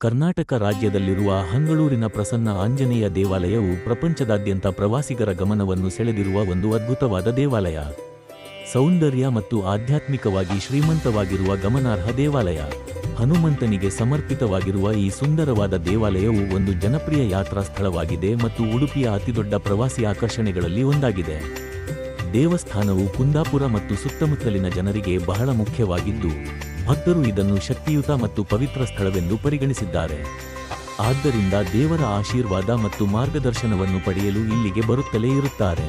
ಕರ್ನಾಟಕ ರಾಜ್ಯದಲ್ಲಿರುವ ಹಂಗಳೂರಿನ ಪ್ರಸನ್ನ ಆಂಜನೇಯ ದೇವಾಲಯವು ಪ್ರಪಂಚದಾದ್ಯಂತ ಪ್ರವಾಸಿಗರ ಗಮನವನ್ನು ಸೆಳೆದಿರುವ ಒಂದು ಅದ್ಭುತವಾದ ದೇವಾಲಯ. ಸೌಂದರ್ಯ ಮತ್ತು ಆಧ್ಯಾತ್ಮಿಕವಾಗಿ ಶ್ರೀಮಂತವಾಗಿರುವ ಗಮನಾರ್ಹ ದೇವಾಲಯ. ಹನುಮಂತನಿಗೆ ಸಮರ್ಪಿತವಾಗಿರುವ ಈ ಸುಂದರವಾದ ದೇವಾಲಯವು ಒಂದು ಜನಪ್ರಿಯ ಯಾತ್ರಾ ಸ್ಥಳವಾಗಿದೆ ಮತ್ತು ಉಡುಪಿಯ ಅತಿದೊಡ್ಡ ಪ್ರವಾಸಿ ಆಕರ್ಷಣೆಗಳಲ್ಲಿ ಒಂದಾಗಿದೆ. ದೇವಸ್ಥಾನವು ಕುಂದಾಪುರ ಮತ್ತು ಸುತ್ತಮುತ್ತಲಿನ ಜನರಿಗೆ ಬಹಳ ಮುಖ್ಯವಾಗಿದ್ದು, ಭಕ್ತರು ಇದನ್ನು ಶಕ್ತಿಯುತ ಮತ್ತು ಪವಿತ್ರ ಸ್ಥಳವೆಂದು ಪರಿಗಣಿಸಿದ್ದಾರೆ. ಆದ್ದರಿಂದ ದೇವರ ಆಶೀರ್ವಾದ ಮತ್ತು ಮಾರ್ಗದರ್ಶನವನ್ನು ಪಡೆಯಲು ಇಲ್ಲಿಗೆ ಬರುತ್ತಲೇ ಇರುತ್ತಾರೆ.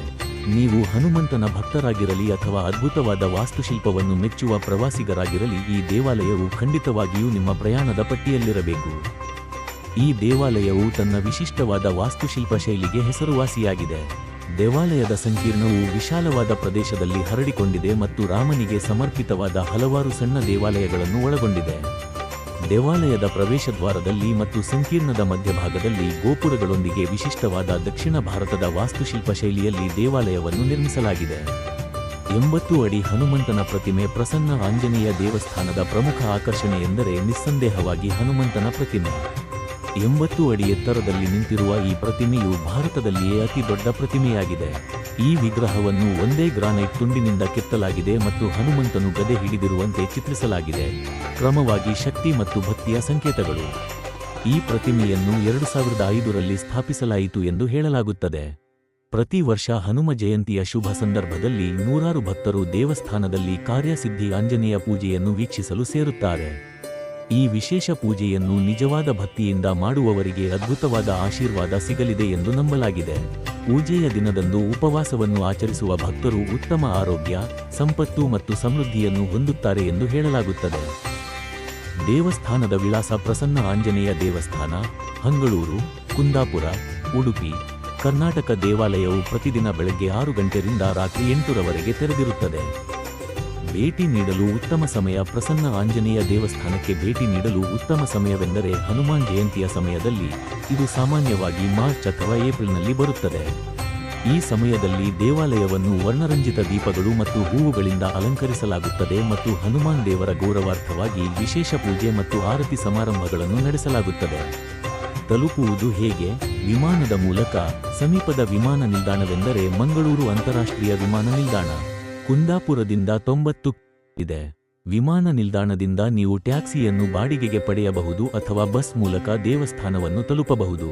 ನೀವು ಹನುಮಂತನ ಭಕ್ತರಾಗಿರಲಿ ಅಥವಾ ಅದ್ಭುತವಾದ ವಾಸ್ತುಶಿಲ್ಪವನ್ನು ಮೆಚ್ಚುವ ಪ್ರವಾಸಿಗರಾಗಿರಲಿ, ಈ ದೇವಾಲಯವು ಖಂಡಿತವಾಗಿಯೂ ನಿಮ್ಮ ಪ್ರಯಾಣದ ಪಟ್ಟಿಯಲ್ಲಿರಬೇಕು. ಈ ದೇವಾಲಯವು ತನ್ನ ವಿಶಿಷ್ಟವಾದ ವಾಸ್ತುಶಿಲ್ಪ ಶೈಲಿಗೆ ಹೆಸರುವಾಸಿಯಾಗಿದೆ. ದೇವಾಲಯದ ಸಂಕೀರ್ಣವು ವಿಶಾಲವಾದ ಪ್ರದೇಶದಲ್ಲಿ ಹರಡಿಕೊಂಡಿದೆ ಮತ್ತು ರಾಮನಿಗೆ ಸಮರ್ಪಿತವಾದ ಹಲವಾರು ಸಣ್ಣ ದೇವಾಲಯಗಳನ್ನು ಒಳಗೊಂಡಿದೆ. ದೇವಾಲಯದ ಪ್ರವೇಶದ್ವಾರದಲ್ಲಿ ಮತ್ತು ಸಂಕೀರ್ಣದ ಮಧ್ಯಭಾಗದಲ್ಲಿ ಗೋಪುರಗಳೊಂದಿಗೆ ವಿಶಿಷ್ಟವಾದ ದಕ್ಷಿಣ ಭಾರತದ ವಾಸ್ತುಶಿಲ್ಪ ಶೈಲಿಯಲ್ಲಿ ದೇವಾಲಯವನ್ನು ನಿರ್ಮಿಸಲಾಗಿದೆ. 80 ಅಡಿ ಹನುಮಂತನ ಪ್ರತಿಮೆ. ಪ್ರಸನ್ನ ಆಂಜನೇಯ ದೇವಸ್ಥಾನದ ಪ್ರಮುಖ ಆಕರ್ಷಣೆ ಎಂದರೆ ನಿಸ್ಸಂದೇಹವಾಗಿ ಹನುಮಂತನ ಪ್ರತಿಮೆ. 80 ಅಡಿ ಎತ್ತರದಲ್ಲಿ ನಿಂತಿರುವ ಈ ಪ್ರತಿಮೆಯು ಭಾರತದಲ್ಲಿಯೇ ಅತಿ ದೊಡ್ಡ ಪ್ರತಿಮೆಯಾಗಿದೆ. ಈ ವಿಗ್ರಹವನ್ನು ಒಂದೇ ಗ್ರಾನೈಟ್ ತುಂಡಿನಿಂದ ಕೆತ್ತಲಾಗಿದೆ ಮತ್ತು ಹನುಮಂತನು ಗದೆ ಹಿಡಿದಿರುವಂತೆ ಚಿತ್ರಿಸಲಾಗಿದೆ, ಕ್ರಮವಾಗಿ ಶಕ್ತಿ ಮತ್ತು ಭಕ್ತಿಯ ಸಂಕೇತಗಳು. ಈ ಪ್ರತಿಮೆಯನ್ನು 2005ರಲ್ಲಿ ಸ್ಥಾಪಿಸಲಾಯಿತು ಎಂದು ಹೇಳಲಾಗುತ್ತದೆ. ಪ್ರತಿ ವರ್ಷ ಹನುಮ ಜಯಂತಿಯ ಶುಭ ಸಂದರ್ಭದಲ್ಲಿ ನೂರಾರು ಭಕ್ತರು ದೇವಸ್ಥಾನದಲ್ಲಿ ಕಾರ್ಯಸಿದ್ಧಿ ಆಂಜನೇಯ ಪೂಜೆಯನ್ನು ವೀಕ್ಷಿಸಲು ಸೇರುತ್ತಾರೆ. ಈ ವಿಶೇಷ ಪೂಜೆಯನ್ನು ನಿಜವಾದ ಭಕ್ತಿಯಿಂದ ಮಾಡುವವರಿಗೆ ಅದ್ಭುತವಾದ ಆಶೀರ್ವಾದ ಸಿಗಲಿದೆ ಎಂದು ನಂಬಲಾಗಿದೆ. ಪೂಜೆಯ ದಿನದಂದು ಉಪವಾಸವನ್ನು ಆಚರಿಸುವ ಭಕ್ತರು ಉತ್ತಮ ಆರೋಗ್ಯ, ಸಂಪತ್ತು ಮತ್ತು ಸಮೃದ್ಧಿಯನ್ನು ಹೊಂದುತ್ತಾರೆ ಎಂದು ಹೇಳಲಾಗುತ್ತದೆ. ದೇವಸ್ಥಾನದ ವಿಳಾಸ: ಪ್ರಸನ್ನ ಆಂಜನೇಯ ದೇವಸ್ಥಾನ, ಹಂಗಳೂರು, ಕುಂದಾಪುರ, ಉಡುಪಿ, ಕರ್ನಾಟಕ. ದೇವಾಲಯವು ಪ್ರತಿದಿನ ಬೆಳಗ್ಗೆ 6 ಗಂಟೆಯಿಂದ ರಾತ್ರಿ 8ರವರೆಗೆ ತೆರೆದಿರುತ್ತದೆ. ಭೇಟಿ ನೀಡಲು ಉತ್ತಮ ಸಮಯ: ಪ್ರಸನ್ನ ಆಂಜನೇಯ ದೇವಸ್ಥಾನಕ್ಕೆ ಭೇಟಿ ನೀಡಲು ಉತ್ತಮ ಸಮಯವೆಂದರೆ ಹನುಮಾನ್ ಜಯಂತಿಯ ಸಮಯದಲ್ಲಿ. ಇದು ಸಾಮಾನ್ಯವಾಗಿ ಮಾರ್ಚ್ ಅಥವಾ ಏಪ್ರಿಲ್ನಲ್ಲಿ ಬರುತ್ತದೆ. ಈ ಸಮಯದಲ್ಲಿ ದೇವಾಲಯವನ್ನು ವರ್ಣರಂಜಿತ ದೀಪಗಳು ಮತ್ತು ಹೂವುಗಳಿಂದ ಅಲಂಕರಿಸಲಾಗುತ್ತದೆ ಮತ್ತು ಹನುಮಾನ್ ದೇವರ ಗೌರವಾರ್ಥವಾಗಿ ವಿಶೇಷ ಪೂಜೆ ಮತ್ತು ಆರತಿ ಸಮಾರಂಭಗಳನ್ನು ನಡೆಸಲಾಗುತ್ತದೆ. ತಲುಪುವುದು ಹೇಗೆ? ವಿಮಾನದ ಮೂಲಕ. ಸಮೀಪದ ವಿಮಾನ ನಿಲ್ದಾಣವೆಂದರೆ ಮಂಗಳೂರು ಅಂತಾರಾಷ್ಟ್ರೀಯ ವಿಮಾನ ನಿಲ್ದಾಣ. ಕುಂದಾಪುರದಿಂದ 90 ಇದೆ. ವಿಮಾನ ನಿಲ್ದಾಣದಿಂದ ನೀವು ಟ್ಯಾಕ್ಸಿಯನ್ನು ಬಾಡಿಗೆಗೆ ಪಡೆಯಬಹುದು ಅಥವಾ ಬಸ್ ಮೂಲಕ ದೇವಸ್ಥಾನವನ್ನು ತಲುಪಬಹುದು.